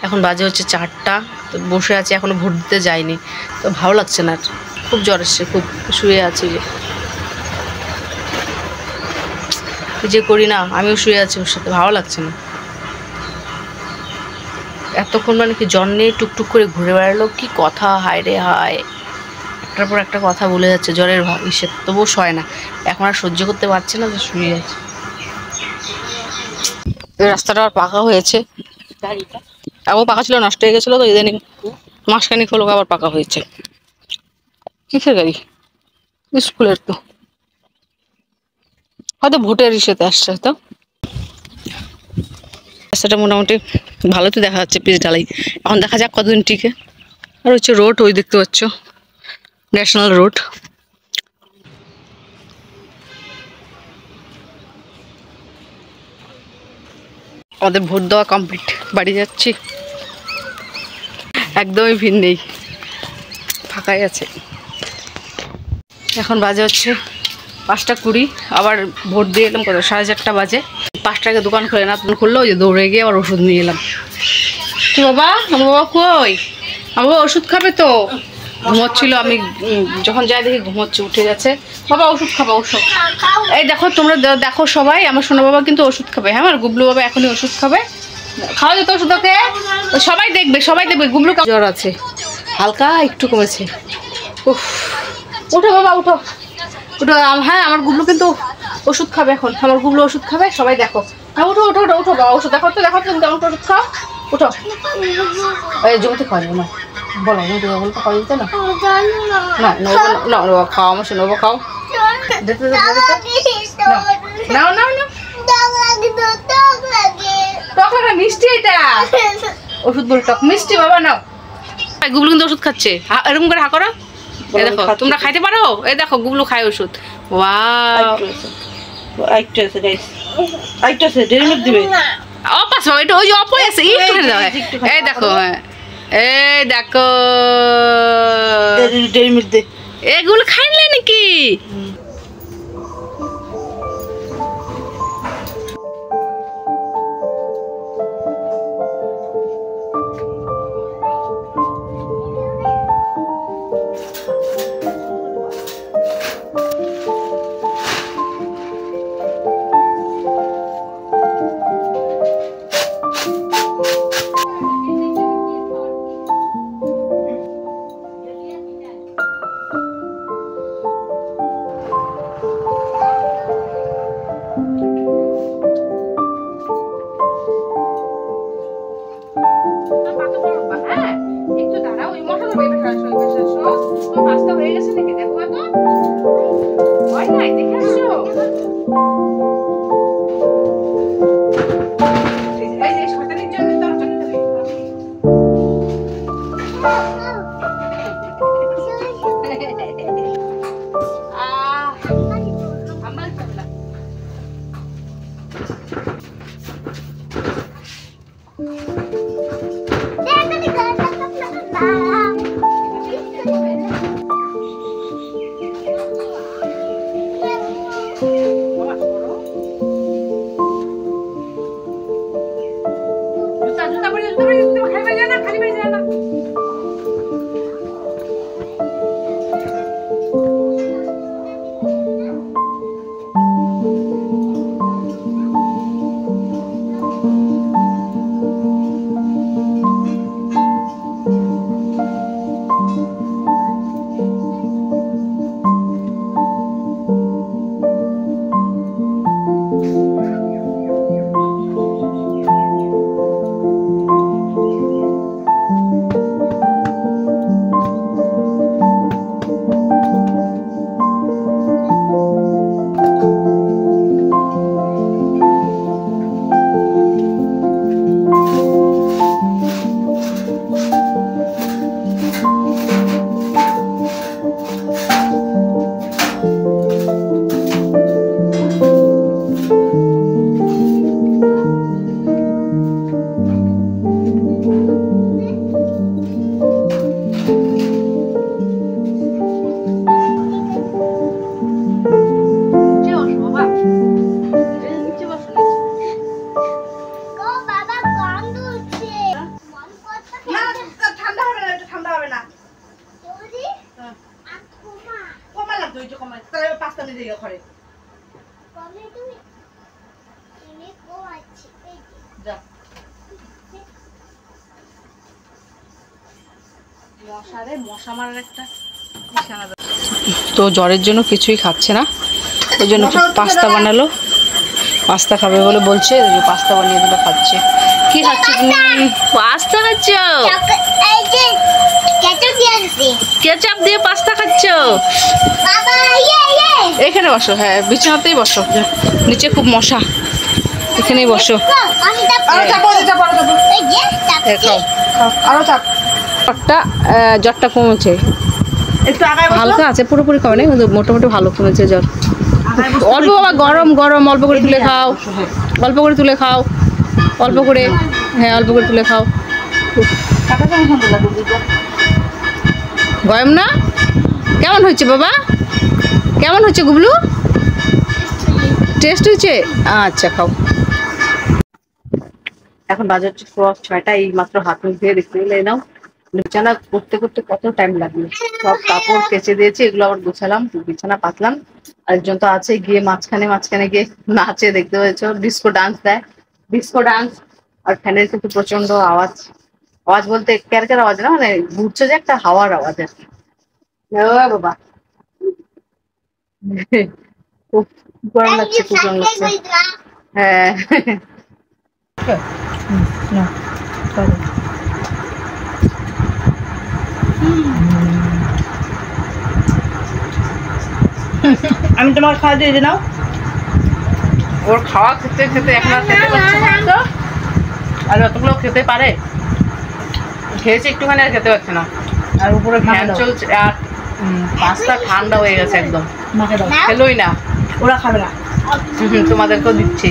এখন বাজে হচ্ছে 4টা, তো বসে আছি, এখনো ভোট দিতে যাইনি, তো ভালো লাগছে না, খুব জ্বর এসছে, খুব শুয়ে আছি, যে করি না, আমিও শুয়ে আছি ওর সাথে, ভালো লাগছে না। এতক্ষণ মানে কি জ্বর নিয়ে টুকটুক করে ঘুরে বেড়ালো, কি কথা, হায় রে হায়, একটার পর একটা কথা বলে যাচ্ছে জ্বরের ইসে, তবুও সয় না, এখন আর সহ্য করতে পারছে না, যে শুয়ে আছে। রাস্তাটা আর পাকা হয়েছে, আবার পাকা ছিল, নষ্ট হয়ে গেছিলো, তো ইদানিং মাসখানিক হলো আবার পাকা হয়েছে। কিসের গাড়ি? স্কুলের তো, হয়তো ভোটের ইসেতে আসছে হয়তো। রাস্তাটা মোটামুটি ভালো তো দেখা যাচ্ছে, পিচ ঢালাই, এখন দেখা যাক কতদিন টিকে। আর হচ্ছে রোড, ওই দেখতে পাচ্ছ, ন্যাশনাল রোড। আমাদের ভোট দেওয়া কমপ্লিট, বাড়ি যাচ্ছি, একদমই ভিড় নেই, ফাঁকাই আছে। এখন বাজে হচ্ছে 5টা 20, আবার ভোট দিয়ে এলাম কত, 4:30 বাজে। 5টাকে দোকান খুলে না, তখন খুললো, ওই যে দৌড়ে গিয়ে আবার ওষুধ নিয়ে এলাম। কি বাবা, আমার বাবা কই? আমার বাবা ওষুধ খাবে তো, ঘুমোচ্ছিল, আমি যখন যাই দেখি ঘুমোচ্ছে, উঠে গেছে। বাবা ওষুধ খাবা, ওষুধ, এই দেখো তোমরা দেখো সবাই, আমার সোনা বাবা কিন্তু ওষুধ খাবে, হ্যাঁ, আমার গুবলু বাবা এখনই ওষুধ খাবে, খাওয়া যেত ওষুধ ওকে, সবাই দেখবে, সবাই দেখবে, গুবলু জ্বর আছে, হালকা একটু কমেছে। উফ, উঠো বাবা, উঠো উঠো, হ্যাঁ আমার গুবলু কিন্তু ওষুধ খাবে এখন, আমার গুবলু ওষুধ খাবে, সবাই দেখো, হ্যাঁ উঠো উঠো উঠো উঠো বাবা, ওষুধ দেখো তো, দেখো তুমি কেমন ওষুধ খাও, উঠো, এই জমিতে খাওয়া যাবে না, বলো জমিতে বলতে খাওয়া যেতে না, না না না খাও, আমার শোনো খাও, নাও নাও নাও, টক লাগে, মিষ্টি এটা ওষুধ, বলে টক মিষ্টি, বাবা নাও। গুবলু কিন্তু ওষুধ খাচ্ছে, এরকম করে হা করো, এই দেখো তোমরা খাইতে পারো, এই দেখো গুবলু খায় ওষুধ, ওয়াও, আরেকটু আছে গাইস, আরেকটু আছে, ডেরি মিল্ক দিবে, অপাস বাবা, এটা ওই যে অপয় আছে, একটু খেতে দাও, এই দেখো, এই দেখো, ডেরি মিল্ক দে, এগুলো খাইলে নাকি? দিও ঘরে যা মশারে মশা মারার একটা তো জ্বরের জন্য কিছুই খাচ্ছে না, ওই জন্য পাস্তা বানালো, পাস্তা খাবে বলে বলছে, পাস্তা বানিয়ে দিলে খাচ্ছে। কি খাচ্ছ তুমি? পাস্তা খাচ্ছ? কেচাপ দিয়ে পাস্তা খাচ্ছ? এখানে বসো, হ্যাঁ বিছানাতেই বসো, নিচে খুব মশা, এখানেই বসো। জ্বরটা কমেছে, একটু আগায় হালকা আছে, পুরোপুরি কমে না কিন্তু মোটামুটি ভালো কমেছে জ্বর। অল্প বাবা, গরম গরম অল্প করে তুলে খাও, অল্প করে তুলে খাও, অল্প করে, হ্যাঁ অল্প করে তুলে খাও। গরম না? কেমন হয়েছে বাবা, কেমন হচ্ছে গুবলু? টেস্ট হয়েছে? আচ্ছা খাও। এখন বাজে হচ্ছে 6টা, এই মাত্র হাত মুখ ধুয়ে দেখতে গেলে নাও বিছানা করতে করতে কত টাইম লাগলো। সব কাপড় কেচে দিয়েছি, এগুলো আবার গুছালাম, বিছানা পাতলাম। আরেকজন তো আছে গিয়ে মাঝখানে মাঝখানে গিয়ে নাচে, দেখতে পেয়েছো ডিস্কো ডান্স দেয়, ডিস্কো ডান্স। আর ফ্যানের কিন্তু প্রচন্ড আওয়াজ, আওয়াজ বলতে ক্যারকার আওয়াজ না, মানে ঘুরছে যে একটা হাওয়ার আওয়াজ আর কি। বাবা খুব গরম লাগছে, খুব গরম লাগছে। হ্যাঁ আমি তোমার খাওয়া দিয়ে নাও। ওর খাওয়া খেতে খেতে এখন আর খেতে পারছে না তো, আর অতগুলো খেতে পারে, খেয়েছে একটুখানি আর খেতে পারছে না। আর উপরে ফ্যান চলছে আর পাস্তা ঠান্ডা হয়ে গেছে একদম, মাকে দাও, খেলোই না। ওরা খাবে না। তোমাদেরকেও দিচ্ছি।